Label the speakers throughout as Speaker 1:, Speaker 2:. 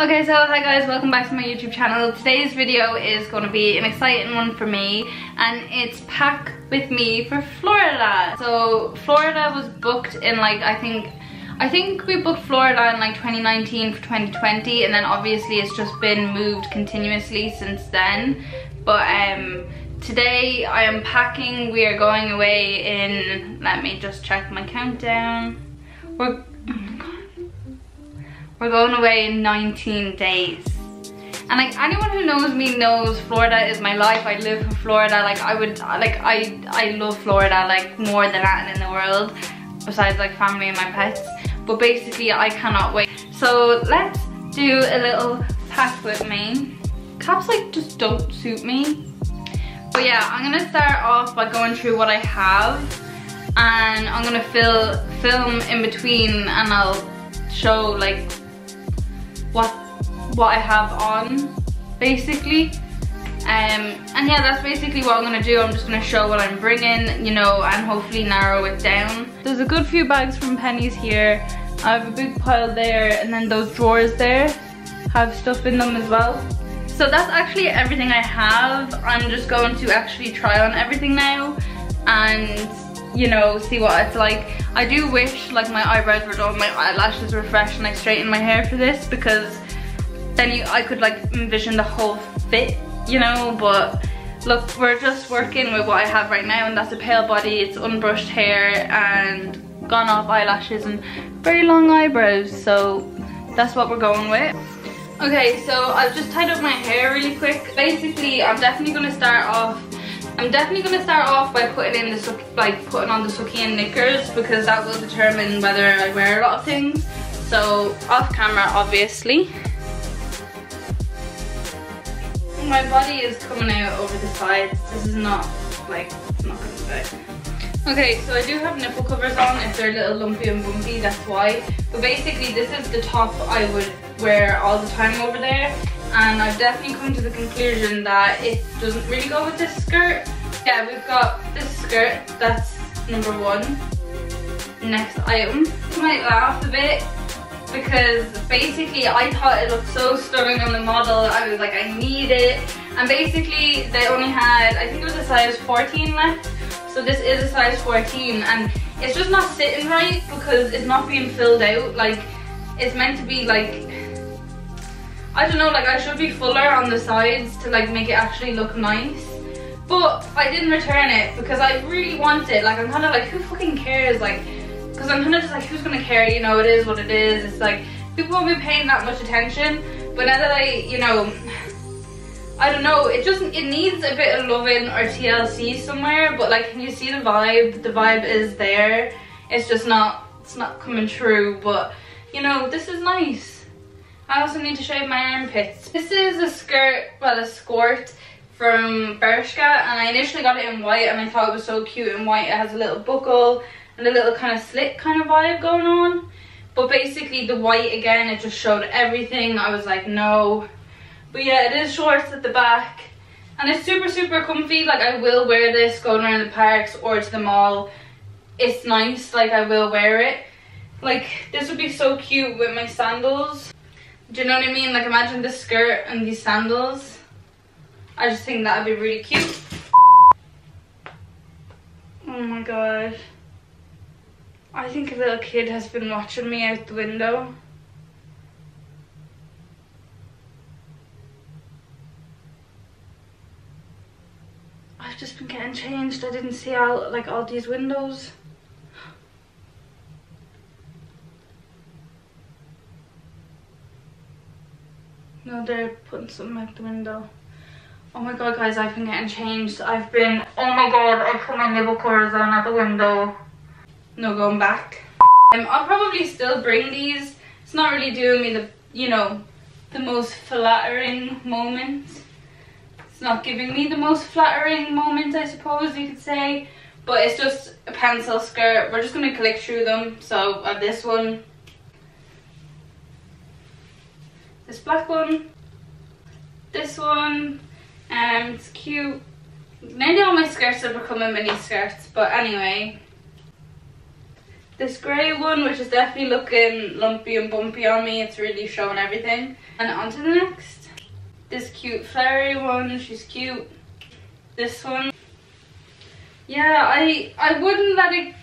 Speaker 1: Okay, so hi guys, welcome back to my YouTube channel. Today's video is going to be an exciting one for me, and it's pack with me for Florida. So Florida was booked in like, I think we booked Florida in like 2019 for 2020, and then obviously it's just been moved continuously since then. But today I am packing. We are going away in, let me just check my countdown. We're going away in 19 days. And like anyone who knows me knows Florida is my life. I live in Florida. Like I love Florida like more than anything in the world, besides like family and my pets. But basically I cannot wait. So let's do a little pack with me. Caps like just don't suit me. But yeah, I'm gonna start off by going through what I have, and I'm gonna film in between, and I'll show like what I have on basically. And yeah, that's basically what I'm gonna do. I'm just gonna show what I'm bringing, you know, and hopefully narrow it down. There's a good few bags from Penneys here. I have a big pile there, and then those drawers there have stuff in them as well. So that's actually everything I have. I'm just going to actually try on everything now and, you know, see what it's like. I do wish like my eyebrows were done, my eyelashes were fresh, and I straightened my hair for this, because then I could like envision the whole fit, you know. But look, we're just working with what I have right now, and that's a pale body, it's unbrushed hair and gone off eyelashes and very long eyebrows. So that's what we're going with. Okay, so I've just tied up my hair really quick. Basically, I'm definitely gonna start off by putting in the putting on the sucky and knickers, because that will determine whether I wear a lot of things. So off camera, obviously. My body is coming out over the sides. This is not like, it's not coming out. Okay, so I do have nipple covers on. If they're a little lumpy and bumpy, that's why. But basically, this is the top I would wear all the time over there. And I've definitely come to the conclusion that it doesn't really go with this skirt. Yeah, we've got this skirt, that's number one. Next item. I might laugh a bit, because basically I thought it looked so stunning on the model. I was like, I need it. And basically they only had, I think it was a size 14 left. So this is a size 14, and it's just not sitting right because it's not being filled out. Like, it's meant to be like, I don't know, like I should be fuller on the sides to like make it actually look nice. But I didn't return it because I really want it. Like, I'm kind of like, who fucking cares? Like, because I'm kind of just like, who's gonna care? You know, it is what it is. It's like, people won't be paying that much attention. But now that I, you know, I don't know, it needs a bit of loving or TLC somewhere. But like, can you see the vibe? The vibe is there. It's just not, it's not coming true. But, you know, this is nice. I also need to shave my armpits. This is a skirt, well, a skirt from Bershka, and I initially got it in white, and I thought it was so cute in white. It has a little buckle and a little kind of slit kind of vibe going on. But basically the white, again, it just showed everything. I was like, no. But yeah, it is shorts at the back, and it's super, super comfy. Like, I will wear this going around the parks or to the mall. It's nice, like I will wear it. Like, this would be so cute with my sandals. Do you know what I mean? Like, imagine this skirt and these sandals. I just think that would be really cute. Oh my god. I think a little kid has been watching me out the window. I've just been getting changed. I didn't see all these windows. No, they're putting something out the window. Oh my god, guys, I've been getting changed. Oh my god, I put my nipple covers on at the window. No going back. I'll probably still bring these. It's not really doing me the, you know, the most flattering moment. It's not giving me the most flattering moment, I suppose you could say. But it's just a pencil skirt. We're just going to click through them. So I have this one. This black one. This one. It's cute. Nearly all my skirts are becoming mini skirts, but anyway. this grey one, which is definitely looking lumpy and bumpy on me. It's really showing everything. And on to the next. This cute flowery one, she's cute. This one. Yeah, I wouldn't let it,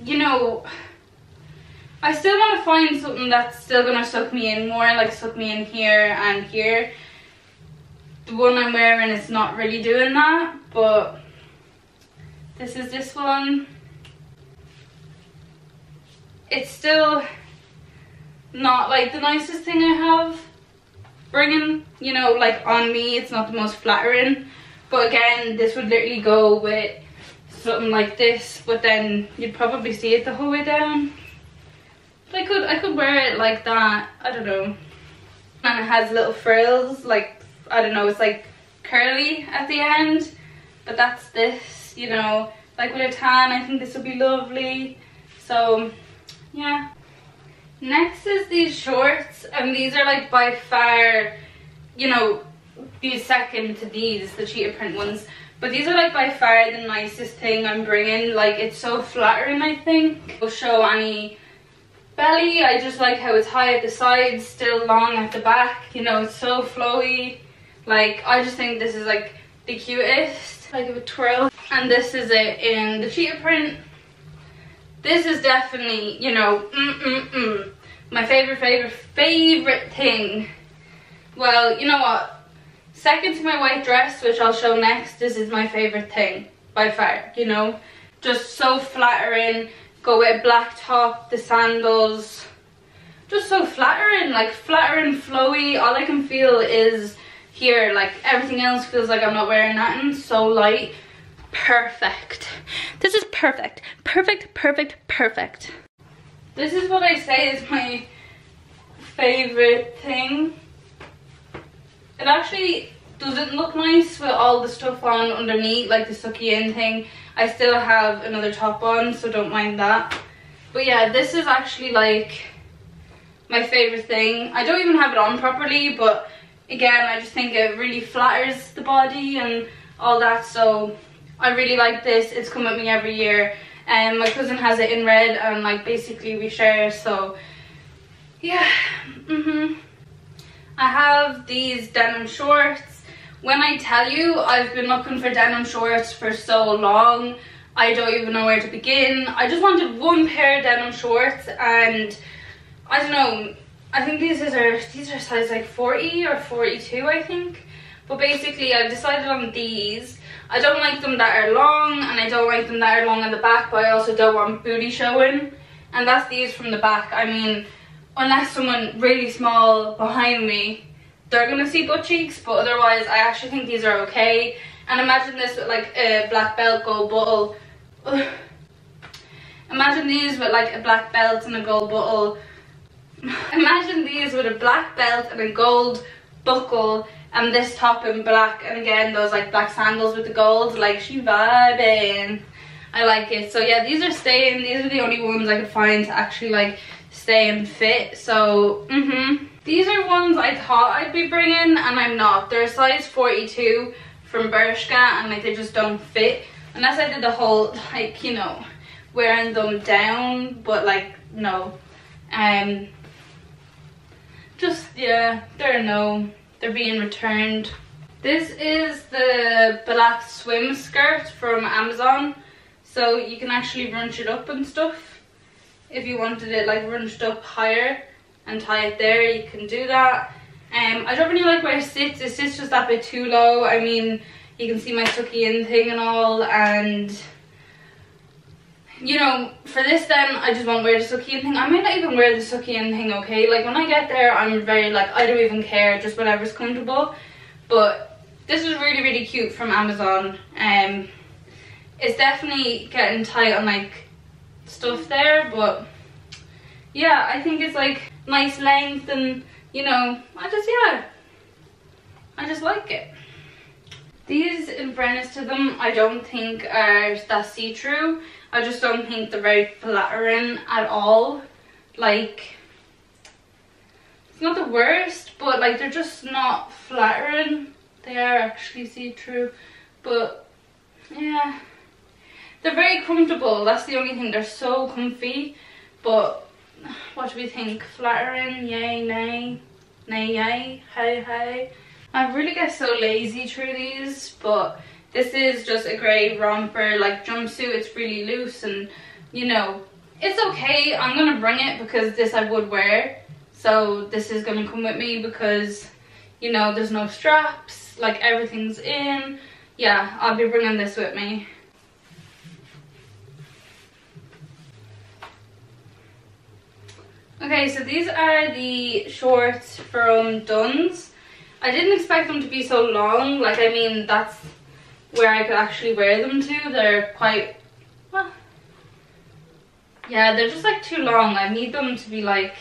Speaker 1: you know, I still want to find something that's still going to suck me in more, like suck me in here and here. The one I'm wearing is not really doing that, but this is this one. It's still not like the nicest thing I have bringing, you know, like on me. It's not the most flattering, but again, this would literally go with something like this, but then you'd probably see it the whole way down. But I could wear it like that, I don't know. And it has little frills, like, I don't know, it's like curly at the end, but that's this, you know, like with a tan, I think this would be lovely. So yeah. Next is these shorts, and these are like by far, you know, the second to these, the cheetah print ones, but these are like by far the nicest thing I'm bringing. Like, it's so flattering, I think. It'll show any belly. I just like how it's high at the sides, still long at the back, you know, it's so flowy. Like, I just think this is like the cutest. Like, a twirl. And this is it in the cheetah print. This is definitely, you know, my favorite thing. Well, you know what? Second to my white dress, which I'll show next, this is my favorite thing by far, you know. Just so flattering. Go with a black top, the sandals. Just so flattering, like flattering, flowy. All I can feel is here, like everything else feels like I'm not wearing nothing. So light. Perfect. This is perfect. Perfect, perfect, perfect. This is what I say is my favorite thing. It actually doesn't look nice with all the stuff on underneath, like the sucky in thing. I still have another top on, so don't mind that. But yeah, this is actually like my favorite thing. I don't even have it on properly, but again, I just think it really flatters the body and all that, so I really like this. It's come with me every year, and my cousin has it in red, and like basically we share, so yeah. I have these denim shorts. When I tell you I've been looking for denim shorts for so long, I don't even know where to begin. I just wanted one pair of denim shorts, and I don't know, I think these are size like 40 or 42, I think. But basically I've decided on these. I don't like them that are long, and I don't like them that are long at the back, but I also don't want booty showing. And that's these from the back. I mean, unless someone really small behind me, they're gonna see butt cheeks, but otherwise I actually think these are okay. And imagine this with like a black belt, gold buckle. Imagine these with like a black belt and a gold buckle. Imagine these with a black belt and a gold buckle, and this top in black, and again those like black sandals with the gold. Like, she vibing. I like it. So yeah, these are staying. These are the only ones I could find to actually like stay and fit. So these are ones I thought I'd be bringing, and I'm not. They're a size 42 from Bershka, and like they just don't fit unless I did the whole like, you know, wearing them down, but like no. Just yeah, they're being returned. This is the black swim skirt from Amazon, so you can actually runch it up and stuff. If you wanted it like runched up higher and tie it there, you can do that. I don't really like where it sits. It sits just that bit too low. I mean, you can see my tucky in thing and all, and you know, for this then I just won't wear the sucky in thing. I might not even wear the sucky in thing, okay? Like when I get there, I'm very like, I don't even care, just whatever's comfortable. But this is really, really cute from Amazon. It's definitely getting tight on like stuff there, but yeah, I think it's like nice length, and you know, I just like it. These, in fairness to them, I don't think are that see-through. I just don't think they're very flattering at all. Like, it's not the worst, but like they're just not flattering. They are actually see-through, but yeah, they're very comfortable. That's the only thing. They're so comfy. but what do we think? Flattering? Yay, nay? Nay, yay? Hey, hey? I really get so lazy through these, but this is just a grey romper like jumpsuit. It's really loose and, you know, it's okay. I'm gonna bring it because this I would wear. So this is gonna come with me because, you know, there's no straps, like everything's in. Yeah, I'll be bringing this with me. Okay, so these are the shorts from Dunnes. I didn't expect them to be so long. Like, I mean, that's where I could actually wear them to. They're quite, well, yeah, they're just like too long. I need them to be like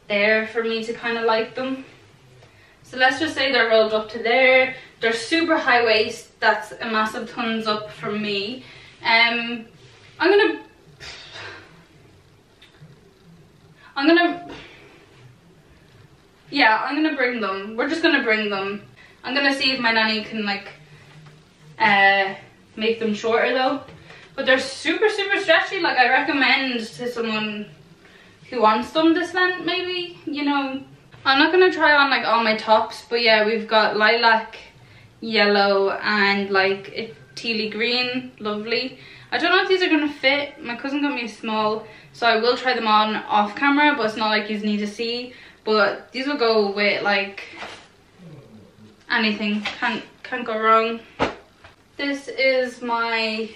Speaker 1: there for me to kind of like them. So let's just say they're rolled up to there. They're super high waist. That's a massive thumbs up from me. I'm gonna bring them. We're just gonna bring them. I'm gonna see if my nanny can like make them shorter though. But they're super stretchy. Like, I recommend to someone who wants them this length, maybe, you know. I'm not gonna try on like all my tops, but yeah, we've got lilac, yellow, and like a tealy green. Lovely. I don't know if these are gonna fit. My cousin got me a small, so I will try them on off camera, but it's not like you need to see. But these will go with like anything. Can't go wrong. This is my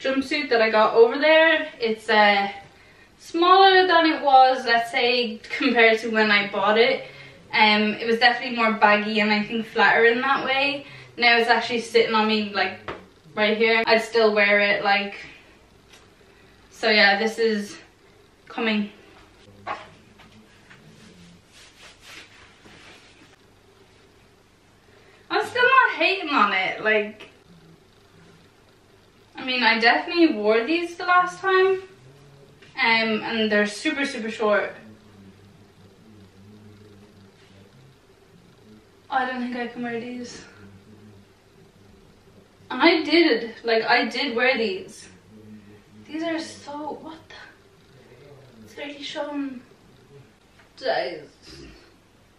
Speaker 1: jumpsuit that I got over there. It's smaller than it was, let's say, compared to when I bought it. It was definitely more baggy and I think flatter in that way. Now it's actually sitting on me like right here. I'd still wear it, like, so yeah, this is coming. I'm still not hating on it. Like, I mean, I definitely wore these the last time, and they're super short. I don't think I can wear these. And I did, like, I did wear these. These are so, what the? It's literally showing. Jesus.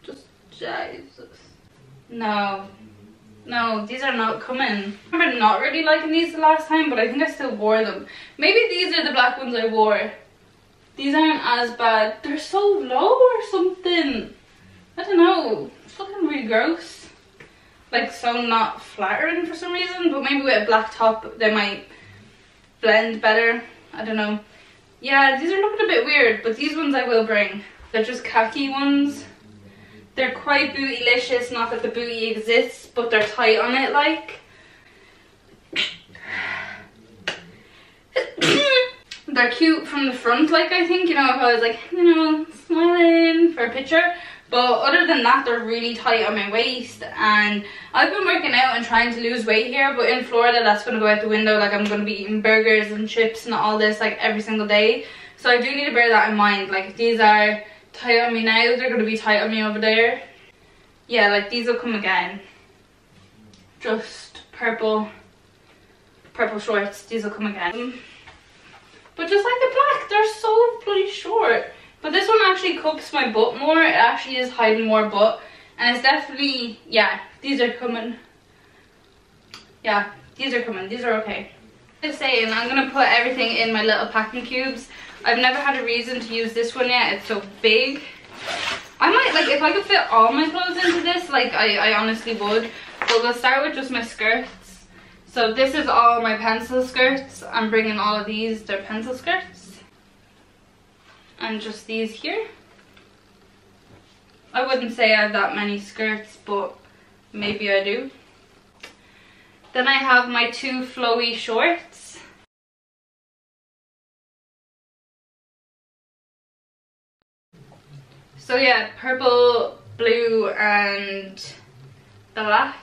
Speaker 1: Just Jesus. No. No, these are not coming. I remember not really liking these the last time, but I think I still wore them. Maybe these are the black ones I wore. These aren't as bad. They're so low or something. I don't know. It's looking really gross. Like, so not flattering for some reason, but maybe with a black top they might blend better. I don't know. Yeah, these are looking a bit weird, but these ones I will bring. They're just khaki ones. They're quite bootylicious, not that the booty exists, but they're tight on it, like. They're cute from the front, like, I think, you know, if I was like, you know, smiling for a picture. But other than that, they're really tight on my waist. And I've been working out and trying to lose weight here, but in Florida, that's going to go out the window. Like, I'm going to be eating burgers and chips and all this, like, every single day. So I do need to bear that in mind. Like, if these are tight on me now, they're going to be tight on me over there. Yeah, like, these will come again. Just purple shorts, these will come again. But just like the black, they're so bloody short. But this one actually cups my butt more. It actually is hiding more butt. And it's definitely, yeah, these are coming. Yeah, these are coming. These are okay. Just saying, I'm going to put everything in my little packing cubes. I've never had a reason to use this one yet. It's so big. I might, like, if I could fit all my clothes into this, like, I honestly would. But we'll start with just my skirts. So this is all my pencil skirts. I'm bringing all of these. They're pencil skirts. And just these here. I wouldn't say I have that many skirts, but maybe I do. Then I have my two flowy shorts. So yeah, purple, blue, and black.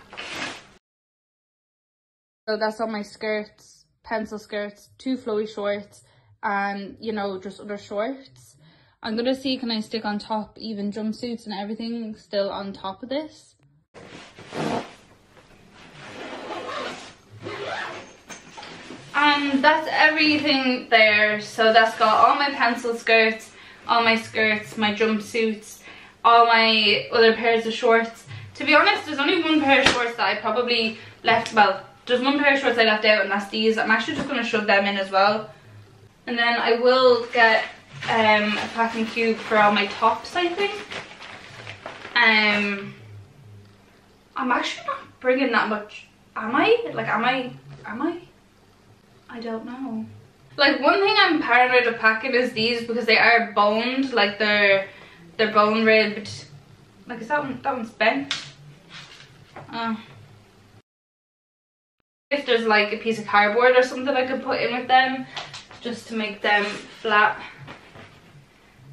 Speaker 1: So that's all my skirts, pencil skirts, two flowy shorts, and, you know, just other shorts. I'm gonna see, can I stick on top even jumpsuits and everything still on top of this? That's everything there. So that's got all my pencil skirts, all my skirts, my jumpsuits, all my other pairs of shorts. To be honest, there's only one pair of shorts that I probably left, well, there's one pair of shorts I left out, and that's these. I'm actually just going to shove them in as well. And then I will get a packing cube for all my tops, I think. I'm actually not bringing that much, am I? Like, am I? I don't know. Like, one thing I'm paranoid of packing is these, because they are boned, like they're bone ribbed. Like, is that one's bent? If there's like a piece of cardboard or something I could put in with them, just to make them flat.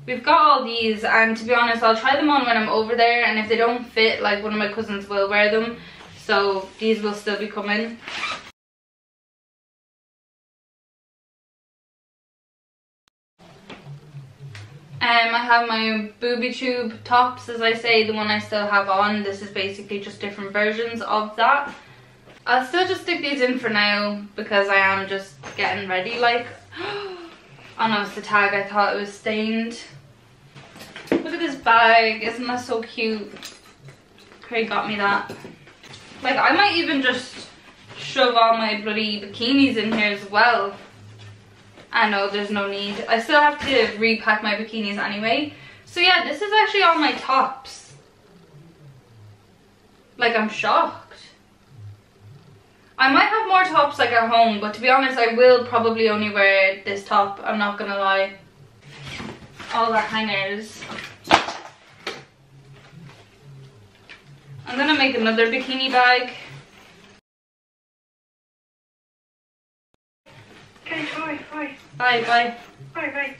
Speaker 1: We've got all these, and to be honest, I'll try them on when I'm over there, and if they don't fit, like, one of my cousins will wear them, so these will still be coming. I have my booby tube tops, as I say, the one I still have on. This is basically just different versions of that. I'll still just stick these in for now, because I am just getting ready, like. Oh no, it's the tag, I thought it was stained. Look at this bag, isn't that so cute? Craig got me that. Like, I might even just shove all my bloody bikinis in here as well. I know, there's no need. I still have to repack my bikinis anyway. So yeah, this is actually all my tops. Like, I'm shocked. I might have more tops like at home, but to be honest, I will probably only wear this top, I'm not gonna lie. All the hangers. I'm gonna make another bikini bag.
Speaker 2: Okay, bye.
Speaker 1: Bye.
Speaker 2: Bye.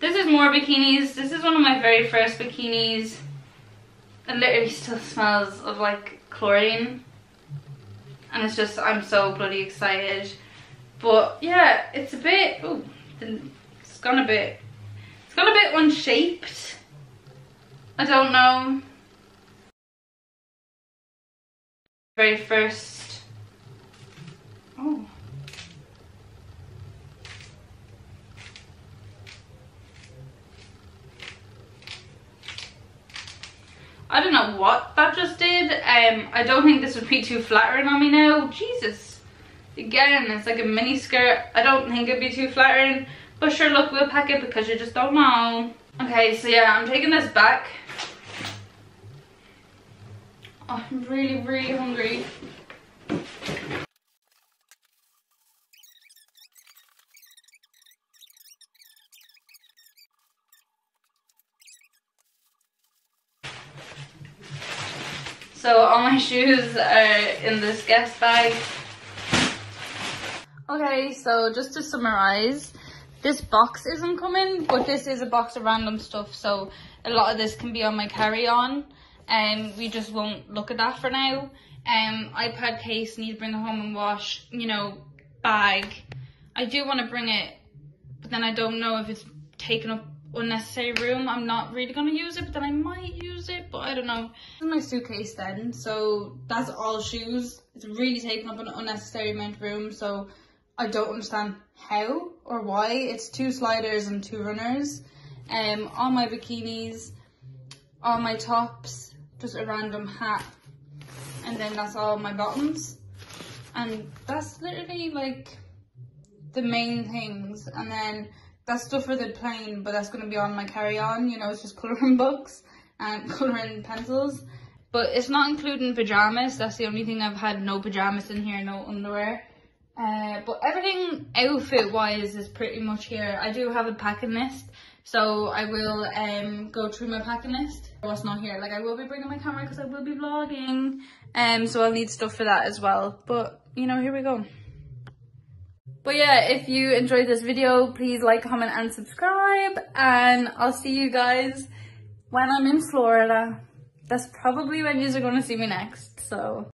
Speaker 1: This is more bikinis. This is one of my very first bikinis. It literally still smells of like chlorine. And it's just, I'm so bloody excited. But yeah, it's a bit, it's gone a bit unshaped. I don't know. Very first, oh. I don't know what that just did. I don't think this would be too flattering on me now. Jesus. Again, it's like a mini skirt. I don't think it'd be too flattering. But sure, look, we'll pack it because you just don't know. Okay, so yeah, I'm taking this back. Oh, I'm really, really hungry. So all my shoes are in this guest bag. Okay, so just to summarize, this box isn't coming, but this is a box of random stuff, so a lot of this can be on my carry-on, and we just won't look at that for now. iPad case, need to bring it home and wash, you know, bag. I do want to bring it, but then I don't know if it's taking up unnecessary room. I'm not really going to use it, but then I might use it, but I don't know. This is my suitcase then, so that's all shoes. It's really taking up an unnecessary amount of room, so I don't understand how or why. It's 2 sliders and 2 runners. All my bikinis, all my tops, just a random hat, and then that's all my bottoms. And that's literally like the main things. And then that's stuff for the plane, but that's going to be on my carry-on. You know, it's just colouring books and colouring pencils. But it's not including pyjamas. That's the only thing I've had no pyjamas in here, no underwear. But everything outfit-wise is pretty much here. I do have a packing list, so I will go through my packing list. What's not here? Like, I will be bringing my camera because I will be vlogging, so I'll need stuff for that as well. But, you know, here we go. But yeah, if you enjoyed this video, please like, comment and subscribe, and I'll see you guys when I'm in Florida. That's probably when you're going to see me next, so...